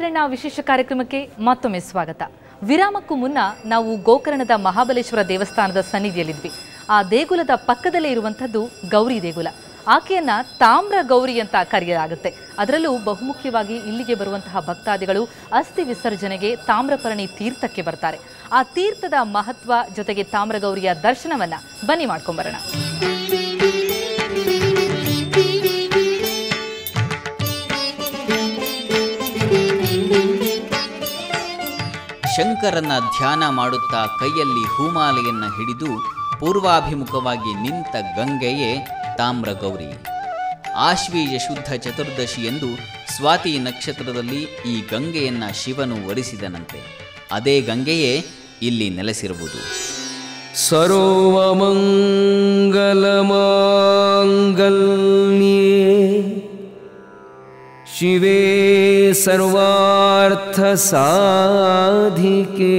ಕಿರಣ ವಿಶೇಷ ಕಾರ್ಯಕ್ರಮಕ್ಕೆ ಮತ್ತೊಮ್ಮೆ ಸ್ವಾಗತ. ವಿರಾಮಕ್ಕೂ ಮುನ್ನ ನಾವು ಗೋಕರ್ಣದ ಮಹಾಬಲೇಶ್ವರ ದೇವಸ್ಥಾನದ ಸನ್ನಿಧಿಯಲ್ಲಿದ್ವಿ. ಆ ದೇಗುಲದ ಪಕ್ಕದಲ್ಲೇ ಇರುವಂಥದ್ದು ಗೌರಿ ದೇಗುಲ. ಆಕೆಯನ್ನ ತಾಮ್ರ ಗೌರಿ ಅಂತ ಕರೆಯಲಾಗುತ್ತೆ. ಅದರಲ್ಲೂ ಬಹುಮುಖ್ಯವಾಗಿ ಇಲ್ಲಿಗೆ ಬರುವಂತಹ ಭಕ್ತಾದಿಗಳು ಅಸ್ಥಿ ವಿಸರ್ಜನೆಗೆ ತಾಮ್ರಪರ್ಣಿ ತೀರ್ಥಕ್ಕೆ ಬರ್ತಾರೆ. ಆ ತೀರ್ಥದ ಮಹತ್ವ ಜೊತೆಗೆ ತಾಮ್ರ ಗೌರಿಯ ದರ್ಶನವನ್ನ ಬನ್ನಿ ಮಾಡ್ಕೊಂಬರೋಣ. ಶಂಕರನ ಧ್ಯಾನ ಮಾಡುತ್ತಾ ಕೈಯಲ್ಲಿ ಹೂಮಾಲೆಯನ್ನು ಹಿಡಿದು ಪೂರ್ವಾಭಿಮುಖವಾಗಿ ನಿಂತ ಗಂಗೆಯೇ ತಾಮ್ರಗೌರಿ. ಆಶ್ವೀಜ ಶುದ್ಧ ಚತುರ್ದಶಿಯಂದು ಸ್ವಾತಿ ನಕ್ಷತ್ರದಲ್ಲಿ ಈ ಗಂಗೆಯನ್ನು ಶಿವನು ವರಿಸಿದನಂತೆ. ಅದೇ ಗಂಗೆಯೇ ಇಲ್ಲಿ ನೆಲೆಸಿರುವುದು. ಸರ್ವಮಂಗಲಮಾಂಗಲ್ಯೇ ಶಿವೇ ಸರ್ವಾರ್ಥ ಸಾಧಿಕೆ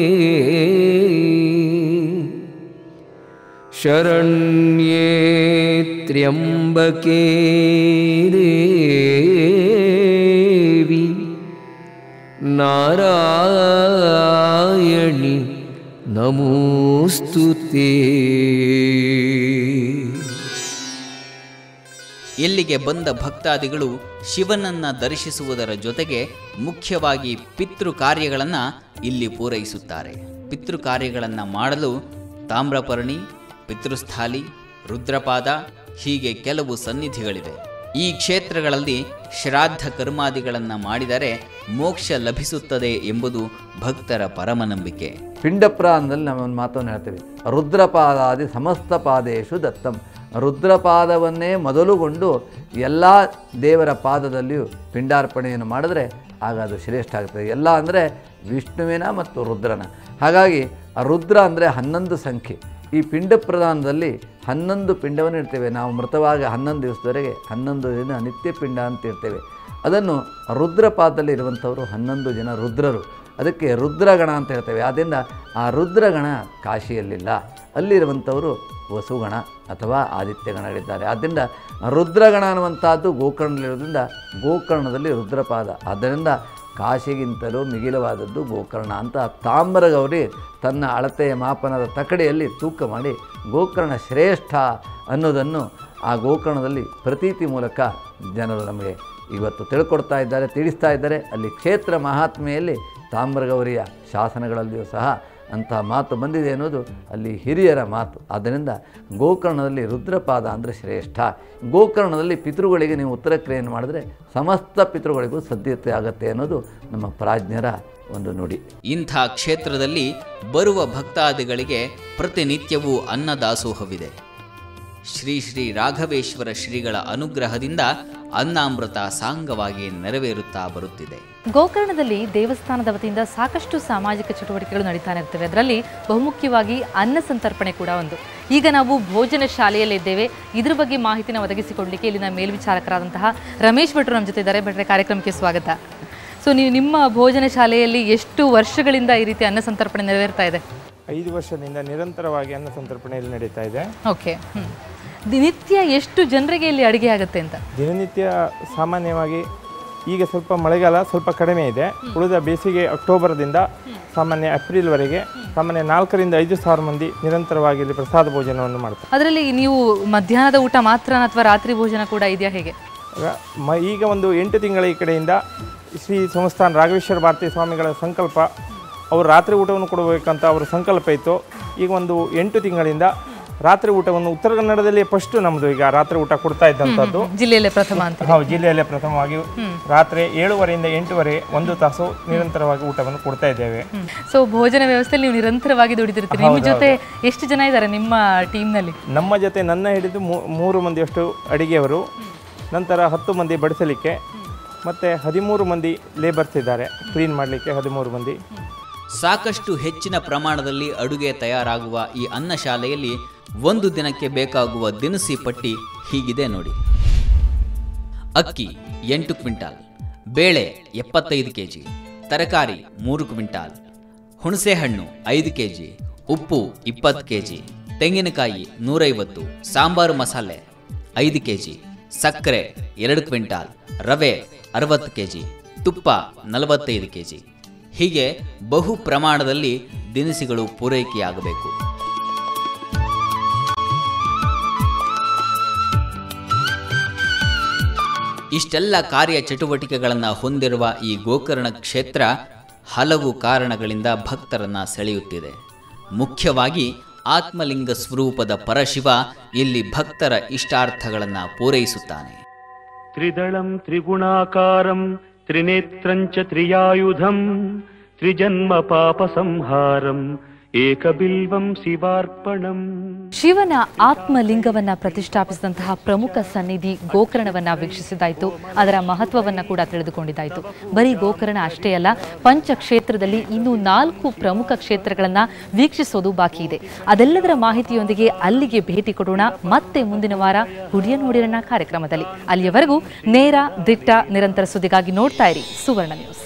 ಶರಣ್ಯೇ ತ್ರ್ಯಂಬಕೆ ದೇವಿ ನಾರಾಯಣಿ ನಮೋಸ್ತುತೇ. ಇಲ್ಲಿಗೆ ಬಂದ ಭಕ್ತಾದಿಗಳು ಶಿವನನ್ನ ದರ್ಶಿಸುವುದರ ಜೊತೆಗೆ ಮುಖ್ಯವಾಗಿ ಪಿತೃ ಕಾರ್ಯಗಳನ್ನು ಇಲ್ಲಿ ಪೂರೈಸುತ್ತಾರೆ. ಪಿತೃ ಕಾರ್ಯಗಳನ್ನು ಮಾಡಲು ತಾಮ್ರಪರ್ಣಿ, ಪಿತೃಸ್ಥಾಲಿ, ರುದ್ರಪಾದ ಹೀಗೆ ಕೆಲವು ಸನ್ನಿಧಿಗಳಿವೆ. ಈ ಕ್ಷೇತ್ರಗಳಲ್ಲಿ ಶ್ರಾದ್ದ ಕರ್ಮಾದಿಗಳನ್ನು ಮಾಡಿದರೆ ಮೋಕ್ಷ ಲಭಿಸುತ್ತದೆ ಎಂಬುದು ಭಕ್ತರ ಪರಮನಂಬಿಕೆ. ಪಿಂಡಪ್ರಾಣದಲ್ಲಿ ನಾವು ಒಂದು ಮಾತನ್ನು ಹೇಳ್ತೇವೆ, ರುದ್ರಪಾದಾದಿ ಸಮಸ್ತ ಪಾದೇಶು ದತ್ತಂ. ರುದ್ರಪಾದವನ್ನೇ ಮೊದಲುಗೊಂಡು ಎಲ್ಲ ದೇವರ ಪಾದದಲ್ಲಿಯೂ ಪಿಂಡಾರ್ಪಣೆಯನ್ನು ಮಾಡಿದ್ರೆ ಆಗ ಅದು ಶ್ರೇಷ್ಠ ಆಗ್ತದೆ. ಎಲ್ಲ ಅಂದರೆ ವಿಷ್ಣುವಿನ ಮತ್ತು ರುದ್ರನ. ಹಾಗಾಗಿ ಆ ರುದ್ರ ಅಂದರೆ 11 ಸಂಖ್ಯೆ. ಈ ಪಿಂಡ ಪ್ರದಾನದಲ್ಲಿ 11 ಪಿಂಡವನ್ನು ಇಡ್ತೇವೆ ನಾವು. ಮೃತವಾಗಿ 11 ದಿವಸದವರೆಗೆ 11 ದಿನ ನಿತ್ಯ ಪಿಂಡ ಅಂತ ಇರ್ತೇವೆ. ಅದನ್ನು ರುದ್ರಪಾದದಲ್ಲಿ ಇರುವಂಥವರು 11 ಜನ ರುದ್ರರು. ಅದಕ್ಕೆ ರುದ್ರಗಣ ಅಂತ ಹೇಳ್ತೇವೆ. ಆದ್ದರಿಂದ ಆ ರುದ್ರಗಣ ಕಾಶಿಯಲ್ಲಿಲ್ಲ, ಅಲ್ಲಿರುವಂಥವರು ವಸುಗಣ ಅಥವಾ ಆದಿತ್ಯಗಣಗಳಿದ್ದಾರೆ. ಆದ್ದರಿಂದ ರುದ್ರಗಣ ಅನ್ನುವಂಥದ್ದು ಗೋಕರ್ಣದಲ್ಲಿರೋದ್ರಿಂದ ಗೋಕರ್ಣದಲ್ಲಿ ರುದ್ರಪಾದ. ಆದ್ದರಿಂದ ಕಾಶಿಗಿಂತಲೂ ಮಿಗಿಲವಾದದ್ದು ಗೋಕರ್ಣ ಅಂತ ತಾಮ್ರಗೌರಿ ತನ್ನ ಅಳತೆಯ ಮಾಪನದ ತಕಡೆಯಲ್ಲಿ ತೂಕ ಮಾಡಿ ಗೋಕರ್ಣ ಶ್ರೇಷ್ಠ ಅನ್ನೋದನ್ನು ಆ ಗೋಕರ್ಣದಲ್ಲಿ ಪ್ರತೀತಿ ಮೂಲಕ ಜನರು ನಮಗೆ ಇವತ್ತು ತಿಳ್ಕೊಡ್ತಾ ಇದ್ದಾರೆ, ತಿಳಿಸ್ತಾ ಇದ್ದಾರೆ. ಅಲ್ಲಿ ಕ್ಷೇತ್ರ ಮಹಾತ್ಮೆಯಲ್ಲಿ ತಾಮ್ರಗೌರಿಯ ಶಾಸನಗಳಲ್ಲಿಯೂ ಸಹ ಅಂತಹ ಮಾತು ಬಂದಿದೆ ಅನ್ನೋದು ಅಲ್ಲಿ ಹಿರಿಯರ ಮಾತು. ಆದ್ದರಿಂದ ಗೋಕರ್ಣದಲ್ಲಿ ರುದ್ರಪಾದ ಅಂದರೆ ಶ್ರೇಷ್ಠ. ಗೋಕರ್ಣದಲ್ಲಿ ಪಿತೃಗಳಿಗೆ ನೀವು ಉತ್ತರ ಕ್ರಿಯೆಯನ್ನು ಮಾಡಿದ್ರೆ ಸಮಸ್ತ ಪಿತೃಗಳಿಗೂ ಸದ್ಯತೆ ಆಗತ್ತೆ ಅನ್ನೋದು ನಮ್ಮ ಪ್ರಾಜ್ಞರ ಒಂದು ನುಡಿ. ಇಂಥ ಕ್ಷೇತ್ರದಲ್ಲಿ ಬರುವ ಭಕ್ತಾದಿಗಳಿಗೆ ಪ್ರತಿನಿತ್ಯವೂ ಅನ್ನದಾಸೋಹವಿದೆ. ಶ್ರೀ ಶ್ರೀ ರಾಘವೇಶ್ವರ ಶ್ರೀಗಳ ಅನುಗ್ರಹದಿಂದ ಅನ್ನಾಮೃತ ಸಾಂಗವಾಗಿ ನೆರವೇರುತ್ತಾ ಬರುತ್ತಿದೆ. ಗೋಕರ್ಣದಲ್ಲಿ ದೇವಸ್ಥಾನದ ವತಿಯಿಂದ ಸಾಕಷ್ಟು ಸಾಮಾಜಿಕ ಚಟುವಟಿಕೆಗಳು ನಡೀತಾನೆ ಇರ್ತವೆ. ಅದರಲ್ಲಿ ಬಹುಮುಖ್ಯವಾಗಿ ಅನ್ನ ಸಂತರ್ಪಣೆ ಕೂಡ ಒಂದು. ಈಗ ನಾವು ಭೋಜನ ಶಾಲೆಯಲ್ಲಿದ್ದೇವೆ. ಇದ್ರ ಬಗ್ಗೆ ಮಾಹಿತಿನ ಒದಗಿಸಿಕೊಡಲಿಕ್ಕೆ ಇಲ್ಲಿನ ಮೇಲ್ವಿಚಾರಕರಾದಂತಹ ರಮೇಶ್ ಭಟ್ರು ನಮ್ಮ ಜೊತೆ ಇದ್ದಾರೆ. ಭಟ್ರೆ, ಕಾರ್ಯಕ್ರಮಕ್ಕೆ ಸ್ವಾಗತ. ಸೊ ನೀವು ನಿಮ್ಮ ಭೋಜನ ಶಾಲೆಯಲ್ಲಿ ಎಷ್ಟು ವರ್ಷಗಳಿಂದ ಈ ರೀತಿ ಅನ್ನ ಸಂತರ್ಪಣೆ ನೆರವೇರ್ತಾ ಇದೆ? 5 ವರ್ಷದಿಂದ ನಿರಂತರವಾಗಿ ಅನ್ನ ಸಂತರ್ಪಣೆಯಲ್ಲಿ ನಡೀತಾ ಇದೆ. ಓಕೆ. ದಿನನಿತ್ಯ ಎಷ್ಟು ಜನರಿಗೆ ಇಲ್ಲಿ ಅಡುಗೆ ಆಗುತ್ತೆ ಅಂತ? ದಿನನಿತ್ಯ ಸಾಮಾನ್ಯವಾಗಿ ಈಗ ಸ್ವಲ್ಪ ಮಳೆಗಾಲ ಸ್ವಲ್ಪ ಕಡಿಮೆ ಇದೆ. ಉಳಿದ ಬೇಸಿಗೆ ಅಕ್ಟೋಬರ್ದಿಂದ ಸಾಮಾನ್ಯ ಏಪ್ರಿಲ್ವರೆಗೆ ಸಾಮಾನ್ಯ 4 ರಿಂದ 5 ಸಾವಿರ ಮಂದಿ ನಿರಂತರವಾಗಿ ಇಲ್ಲಿ ಪ್ರಸಾದ ಭೋಜನವನ್ನು ಮಾಡ್ತಾರೆ. ಅದರಲ್ಲಿ ನೀವು ಮಧ್ಯಾಹ್ನದ ಊಟ ಮಾತ್ರ ಅಥವಾ ರಾತ್ರಿ ಭೋಜನ ಕೂಡ ಇದೆಯಾ, ಹೇಗೆ? ಈಗ ಒಂದು 8 ತಿಂಗಳ ಈ ಕಡೆಯಿಂದ ಶ್ರೀ ಸಂಸ್ಥಾನ ರಾಘವೇಶ್ವರ ಭಾರತೀಯ ಸ್ವಾಮಿಗಳ ಸಂಕಲ್ಪ, ಅವರು ರಾತ್ರಿ ಊಟವನ್ನು ಕೊಡಬೇಕಂತ ಅವರ ಸಂಕಲ್ಪ ಇತ್ತು. ಈಗ ಒಂದು 8 ತಿಂಗಳಿಂದ ರಾತ್ರಿ ಊಟವನ್ನು ಉತ್ತರ ಕನ್ನಡದಲ್ಲಿ ಫಸ್ಟ್ ನಮ್ಮದು ಈಗ ರಾತ್ರಿ ಊಟ ಕೊಡ್ತಾ ಇದ್ದಂಥದ್ದು. ಜಿಲ್ಲೆಯಲ್ಲೇ ಪ್ರಥಮ ಅಂತ? ಹೌದು, ಜಿಲ್ಲೆಯಲ್ಲೇ ಪ್ರಥಮವಾಗಿ ರಾತ್ರಿ 7:30 ರಿಂದ 8:00 1 ತಾಸು ನಿರಂತರವಾಗಿ ಊಟವನ್ನು ಕೊಡ್ತಾ ಇದ್ದೇವೆ. ಸೊ ಭೋಜನ ವ್ಯವಸ್ಥೆಯಲ್ಲಿ ನೀವು ನಿರಂತರವಾಗಿ ದುಡಿದಿರ್ತೀರಿ. ನಿಮ್ಮ ಜೊತೆ ಎಷ್ಟು ಜನ ಇದ್ದಾರೆ ನಿಮ್ಮ ಟೀಮ್ನಲ್ಲಿ? ನಮ್ಮ ಜೊತೆ ನನ್ನ ಹಿಡಿದು 3 ಮಂದಿಯಷ್ಟು ಅಡಿಗೆಯವರು, ನಂತರ 10 ಮಂದಿ ಬಡಿಸಲಿಕ್ಕೆ, ಮತ್ತು 13 ಮಂದಿ ಲೇಬರ್ಸ್ ಇದ್ದಾರೆ ಕ್ಲೀನ್ ಮಾಡಲಿಕ್ಕೆ 13 ಮಂದಿ. ಸಾಕಷ್ಟು ಹೆಚ್ಚಿನ ಪ್ರಮಾಣದಲ್ಲಿ ಅಡುಗೆ ತಯಾರಾಗುವ ಈ ಅನ್ನಶಾಲೆಯಲ್ಲಿ ಒಂದು ದಿನಕ್ಕೆ ಬೇಕಾಗುವ ದಿನಸಿ ಪಟ್ಟಿ ಹೀಗಿದೆ ನೋಡಿ. ಅಕ್ಕಿ 8 ಕ್ವಿಂಟಾಲ್, ಬೇಳೆ 75 kg, ತರಕಾರಿ 3 ಕ್ವಿಂಟಾಲ್, ಹುಣಸೆಹಣ್ಣು 5 kg, ಉಪ್ಪು 20 kg, ತೆಂಗಿನಕಾಯಿ 150, ಸಾಂಬಾರು ಮಸಾಲೆ 5 kg, ಸಕ್ಕರೆ 2 ಕ್ವಿಂಟಾಲ್, ರವೆ 60 kg, ತುಪ್ಪ 45 kg. ಹೀಗೆ ಬಹು ಪ್ರಮಾಣದಲ್ಲಿ ದಿನಸಿಗಳು ಪೂರೈಕೆಯಾಗಬೇಕು. ಇಷ್ಟೆಲ್ಲ ಕಾರ್ಯ ಚಟುವಟಿಕೆಗಳನ್ನು ಹೊಂದಿರುವ ಈ ಗೋಕರ್ಣ ಕ್ಷೇತ್ರ ಹಲವು ಕಾರಣಗಳಿಂದ ಭಕ್ತರನ್ನ ಸೆಳೆಯುತ್ತಿದೆ. ಮುಖ್ಯವಾಗಿ ಆತ್ಮಲಿಂಗ ಸ್ವರೂಪದ ಪರಶಿವ ಇಲ್ಲಿ ಭಕ್ತರ ಇಷ್ಟಾರ್ಥಗಳನ್ನು ಪೂರೈಸುತ್ತಾನೆ. ತ್ರಿದಳಂ ತ್ರಿಗುಣಾಕಾರಂ ತ್ರಿನೇತ್ರಂಚ ತ್ರಿಯಾಯುಧಂ ತ್ರಿಜನ್ಮ ಪಾಪ ಸಂಹಾರಂ ಏಕಬಿಲ್ವಂ ಶಿವಾರ್ಪಣಂ. ಶಿವನ ಆತ್ಮಲಿಂಗವನ್ನ ಪ್ರತಿಷ್ಠಾಪಿಸಿದಂತಹ ಪ್ರಮುಖ ಸನ್ನಿಧಿ ಗೋಕರ್ಣವನ್ನ ವೀಕ್ಷಿಸಿದಾಯಿತು, ಅದರ ಮಹತ್ವವನ್ನ ಕೂಡ ತಿಳಿದುಕೊಂಡಿದ್ದಾಯಿತು. ಬರೀ ಗೋಕರ್ಣ ಅಷ್ಟೇ ಅಲ್ಲ, ಪಂಚಕ್ಷೇತ್ರದಲ್ಲಿ ಇನ್ನೂ 4 ಪ್ರಮುಖ ಕ್ಷೇತ್ರಗಳನ್ನ ವೀಕ್ಷಿಸೋದು ಬಾಕಿ ಇದೆ. ಅದೆಲ್ಲದರ ಮಾಹಿತಿಯೊಂದಿಗೆ ಅಲ್ಲಿಗೆ ಭೇಟಿ ಕೊಡೋಣ ಮತ್ತೆ ಮುಂದಿನ ವಾರ ಹುಡಿಯ ನೋಡಿರಣ ಕಾರ್ಯಕ್ರಮದಲ್ಲಿ. ಅಲ್ಲಿಯವರೆಗೂ ನೇರ, ದಿಟ್ಟ, ನಿರಂತರ ಸುದ್ದಿಗಾಗಿ ನೋಡ್ತಾ ಇರಿ ಸುವರ್ಣ ನ್ಯೂಸ್.